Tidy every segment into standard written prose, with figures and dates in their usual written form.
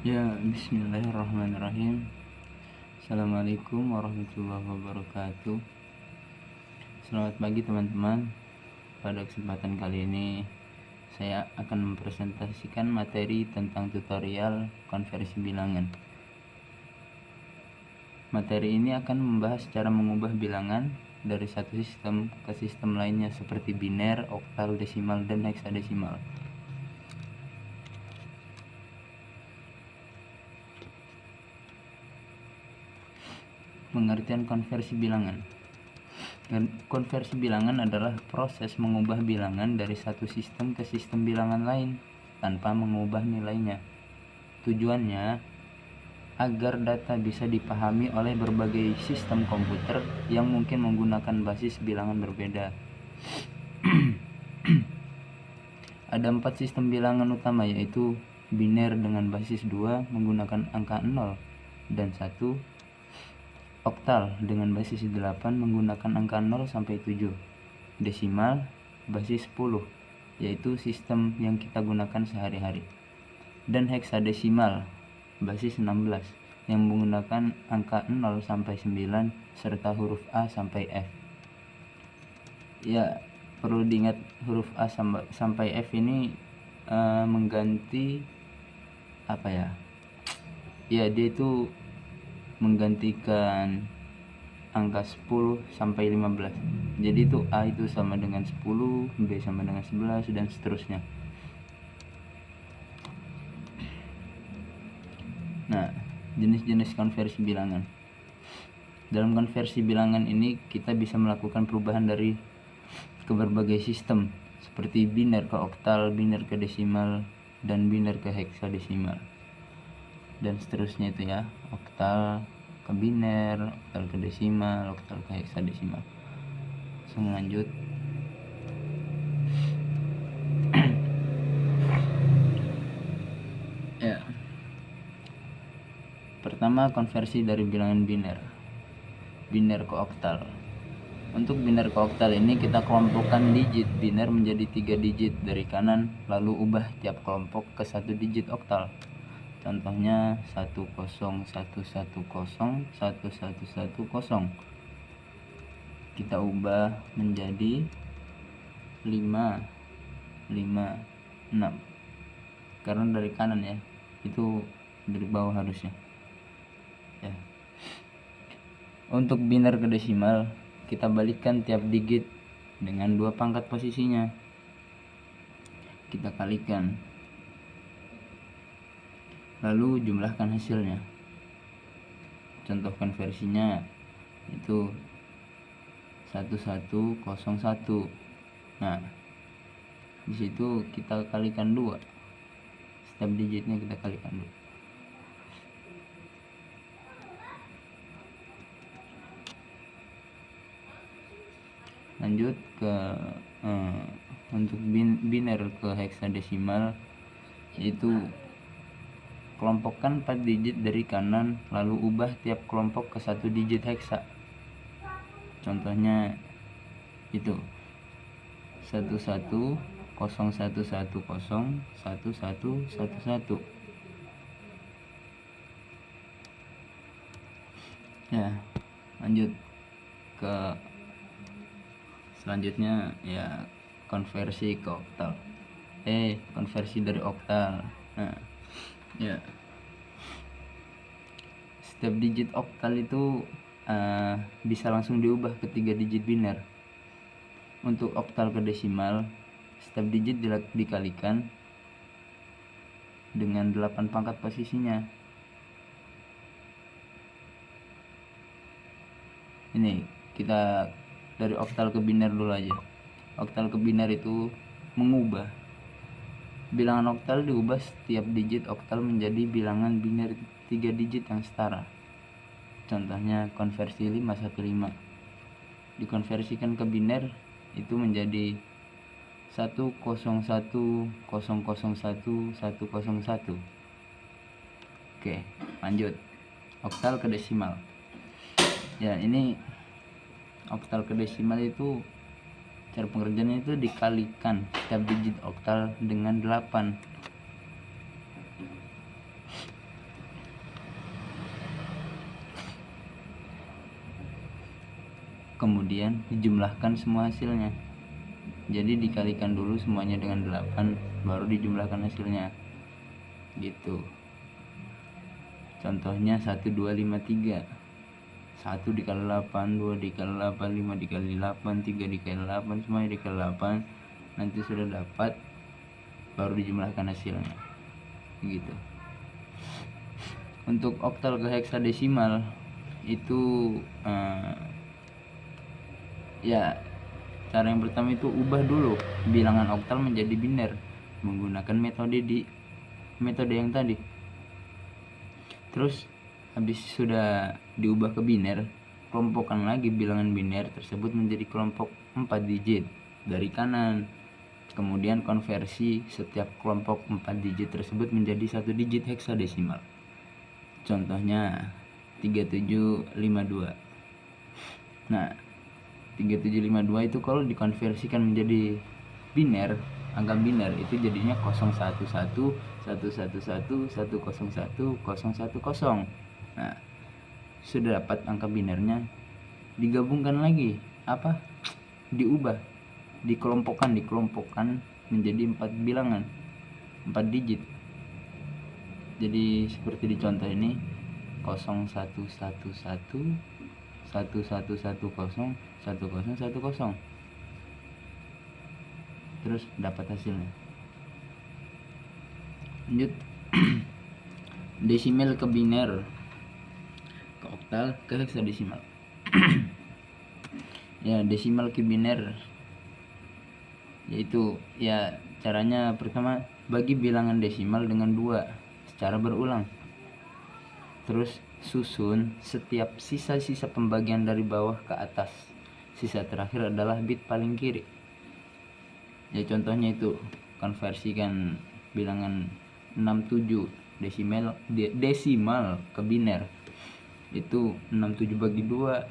Ya, bismillahirrahmanirrahim. Assalamualaikum warahmatullahi wabarakatuh. Selamat pagi teman-teman. Pada kesempatan kali ini saya akan mempresentasikan materi tentang tutorial konversi bilangan. Materi ini akan membahas cara mengubah bilangan dari satu sistem ke sistem lainnya seperti biner, oktal, desimal, dan heksadesimal. Pengertian konversi bilangan. Konversi bilangan adalah proses mengubah bilangan dari satu sistem ke sistem bilangan lain tanpa mengubah nilainya. Tujuannya agar data bisa dipahami oleh berbagai sistem komputer yang mungkin menggunakan basis bilangan berbeda. Ada 4 sistem bilangan utama, yaitu biner dengan basis 2 menggunakan angka 0 dan 1, oktal dengan basis 8 menggunakan angka 0 sampai 7, desimal basis 10 yaitu sistem yang kita gunakan sehari-hari, dan heksadesimal basis 16 yang menggunakan angka 0 sampai 9 serta huruf A sampai F. Ya, perlu diingat huruf A sampai F ini mengganti apa ya? Ya, dia itu menggantikan angka 10 sampai 15. Jadi itu A itu sama dengan 10, B sama dengan 11 dan seterusnya. Nah, jenis-jenis konversi bilangan. Dalam konversi bilangan ini kita bisa melakukan perubahan dari ke berbagai sistem seperti biner ke oktal, biner ke desimal, dan biner ke heksadesimal, dan seterusnya itu ya, oktal ke biner, oktal ke desimal, oktal ke heksadesimal. Langsung lanjut. Ya. Pertama, konversi dari bilangan biner ke oktal. Untuk biner ke oktal ini kita kelompokkan digit biner menjadi 3 digit dari kanan, lalu ubah tiap kelompok ke 1 digit oktal. Contohnya 101101110. Kita ubah menjadi 556 karena dari kanan ya, itu dari bawah harusnya ya. Untuk biner ke desimal kita balikkan tiap digit dengan 2 pangkat posisinya, kita kalikan, lalu jumlahkan hasilnya. Contoh konversinya itu 1101. Nah, di situ kita kalikan 2, setiap digitnya kita kalikan 2. Lanjut ke untuk biner ke heksadesimal, yaitu kelompokkan 4 digit dari kanan, lalu ubah tiap kelompok ke 1 digit heksa. Contohnya itu 1101111111. Ya, lanjut ke selanjutnya ya, konversi ke oktal. Konversi dari oktal. Nah, ya, setiap digit oktal itu bisa langsung diubah ke 3 digit biner. Untuk oktal ke desimal, setiap digit dikalikan dengan 8 pangkat posisinya. Ini kita dari oktal ke biner dulu aja. Oktal ke biner itu mengubah bilangan oktal, diubah setiap digit oktal menjadi bilangan biner 3 digit yang setara. Contohnya konversi 515 dikonversikan ke biner itu menjadi 101001101. Oke, lanjut oktal ke desimal. Ya, ini oktal ke desimal itu cara pengerjaannya itu dikalikan setiap digit oktal dengan 8. kemudian dijumlahkan semua hasilnya. Jadi dikalikan dulu semuanya dengan 8, baru dijumlahkan hasilnya gitu. Contohnya 1, 2, 5, 3. 1 dikali 8, 2 dikali 8, 5 dikali 8, 3 dikali 8, semuanya dikali 8. Nanti sudah dapat, baru dijumlahkan hasilnya gitu. Untuk oktal ke heksadesimal itu ya cara yang pertama itu ubah dulu bilangan oktal menjadi biner menggunakan metode yang tadi. Terus habis sudah diubah ke biner, kelompokkan lagi bilangan biner tersebut menjadi kelompok 4 digit dari kanan. Kemudian konversi setiap kelompok 4 digit tersebut menjadi 1 digit heksadesimal. Contohnya 3752. Nah, 3752 itu kalau dikonversikan menjadi biner, angka biner itu jadinya 011 111 101 010. Nah, sudah dapat angka binernya, digabungkan lagi, diubah, dikelompokkan menjadi 4 bilangan, 4 digit. Jadi seperti di contoh ini 0111 1110 1010. Terus dapat hasilnya. Lanjut desimal ke biner, ke oktal, ke heksadesimal. Ya, desimal ke biner yaitu ya caranya pertama bagi bilangan desimal dengan 2 secara berulang. Terus susun setiap sisa-sisa pembagian dari bawah ke atas. Sisa terakhir adalah bit paling kiri. Ya contohnya itu konversikan bilangan 67 desimal ke biner. Itu 67 bagi 2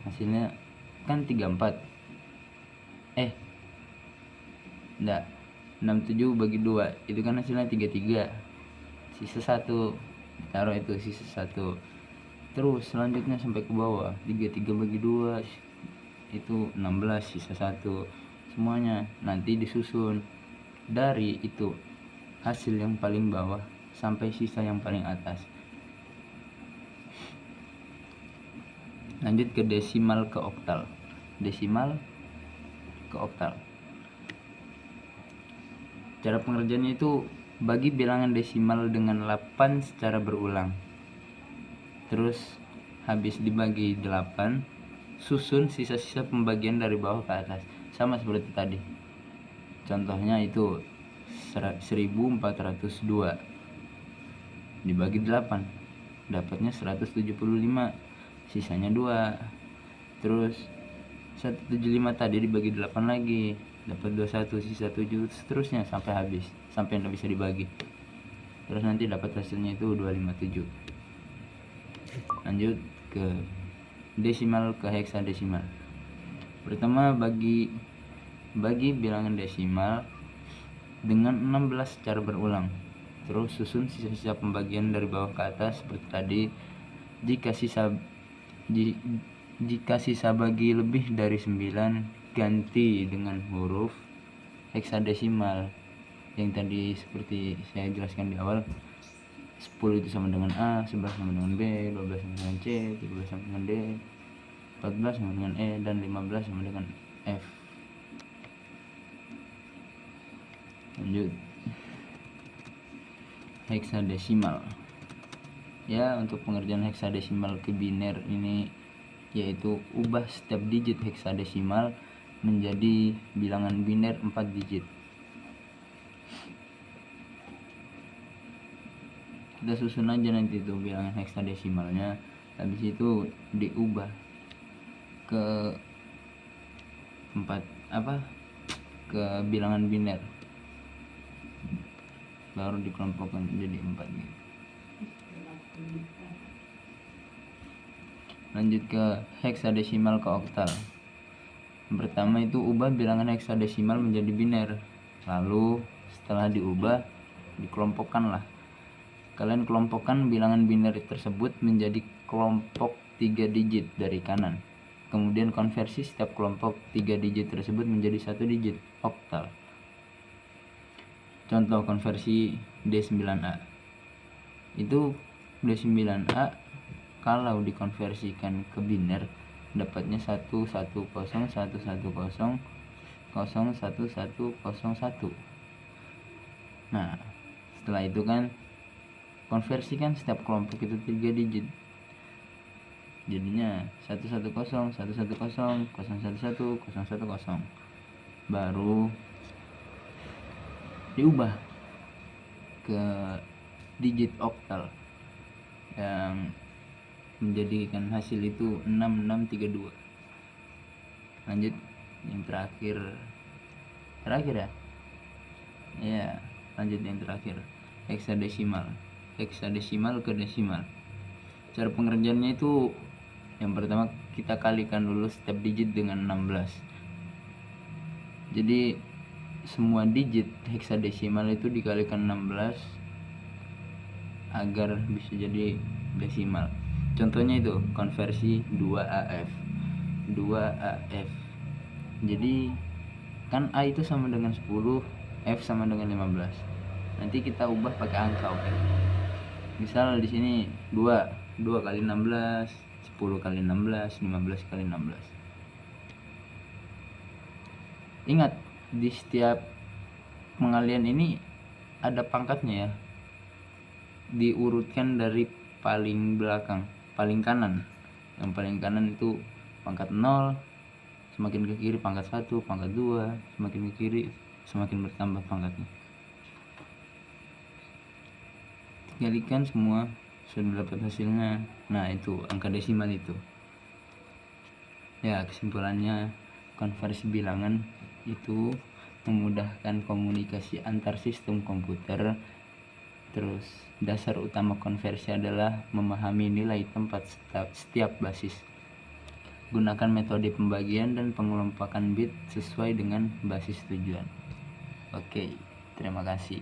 hasilnya kan 34. Enggak. 67 bagi 2 itu kan hasilnya 33. Sisa 1 taruh itu sisa 1. Terus selanjutnya sampai ke bawah 33 bagi 2 itu 16, sisa 1. Semuanya nanti disusun dari itu hasil yang paling bawah sampai sisa yang paling atas. Lanjut ke desimal ke oktal. Desimal ke oktal. Cara pengerjaannya itu bagi bilangan desimal dengan 8 secara berulang. Terus habis dibagi 8, susun sisa-sisa pembagian dari bawah ke atas. Sama seperti tadi. Contohnya itu 1402 dibagi 8, dapatnya 175, sisanya 2. Terus 175 tadi dibagi 8 lagi, dapat 21, sisa 7, seterusnya sampai habis, sampai tidak bisa dibagi. Terus nanti dapat hasilnya itu 257. Lanjut ke desimal ke heksadesimal. Pertama bagi bilangan desimal dengan 16 secara berulang. Terus susun sisa-sisa pembagian dari bawah ke atas seperti tadi. Jika sisa bagi lebih dari 9, ganti dengan huruf heksadesimal yang tadi seperti saya jelaskan di awal. 10 itu sama dengan A, 11 sama dengan B, 12 sama dengan C, 13 sama dengan D, 14 sama dengan E, dan 15 sama dengan F. Lanjut heksadesimal. Ya, untuk pengerjaan heksadesimal ke biner ini yaitu ubah setiap digit heksadesimal menjadi bilangan biner 4 digit. Kita susun aja nanti itu bilangan heksadesimalnya, habis itu diubah ke ke bilangan biner, baru dikelompokkan menjadi 4 gitu. Lanjut ke heksadesimal ke oktal. Yang pertama itu ubah bilangan heksadesimal menjadi biner, lalu setelah diubah dikelompokkanlah. Kalian kelompokkan bilangan biner tersebut menjadi kelompok 3 digit dari kanan. Kemudian konversi setiap kelompok 3 digit tersebut menjadi 1 digit oktal. Contoh konversi D9A. Itu D9A kalau dikonversikan ke biner dapatnya 110110011101. Nah, setelah itu kan konversikan setiap kelompok itu 3 digit. Jadinya 1101100101100. Baru diubah ke digit oktal yang menjadikan hasil itu 6632. Lanjut yang terakhir ya. Ya, lanjut yang terakhir. Heksadesimal ke desimal. Cara pengerjaannya itu yang pertama kita kalikan dulu setiap digit dengan 16. Jadi semua digit heksadesimal itu dikalikan 16 agar bisa jadi desimal. Contohnya itu konversi 2AF. Jadi kan A itu sama dengan 10, F sama dengan 15. Nanti kita ubah pakai angka, oke. Misal di sini 2 kali 16, 10 kali 16, 15 kali 16. Ingat, di setiap pengalian ini ada pangkatnya ya. Diurutkan dari paling belakang, paling kanan. Yang paling kanan itu pangkat 0, semakin ke kiri pangkat 1, pangkat 2, semakin ke kiri semakin bertambah pangkatnya. Kalikan semua, sudah dapat hasilnya. Nah, itu angka desimal itu. Ya, kesimpulannya konversi bilangan itu memudahkan komunikasi antar sistem komputer. Terus dasar utama konversi adalah memahami nilai tempat setiap basis. Gunakan metode pembagian dan pengelompokan bit sesuai dengan basis tujuan. Oke, terima kasih.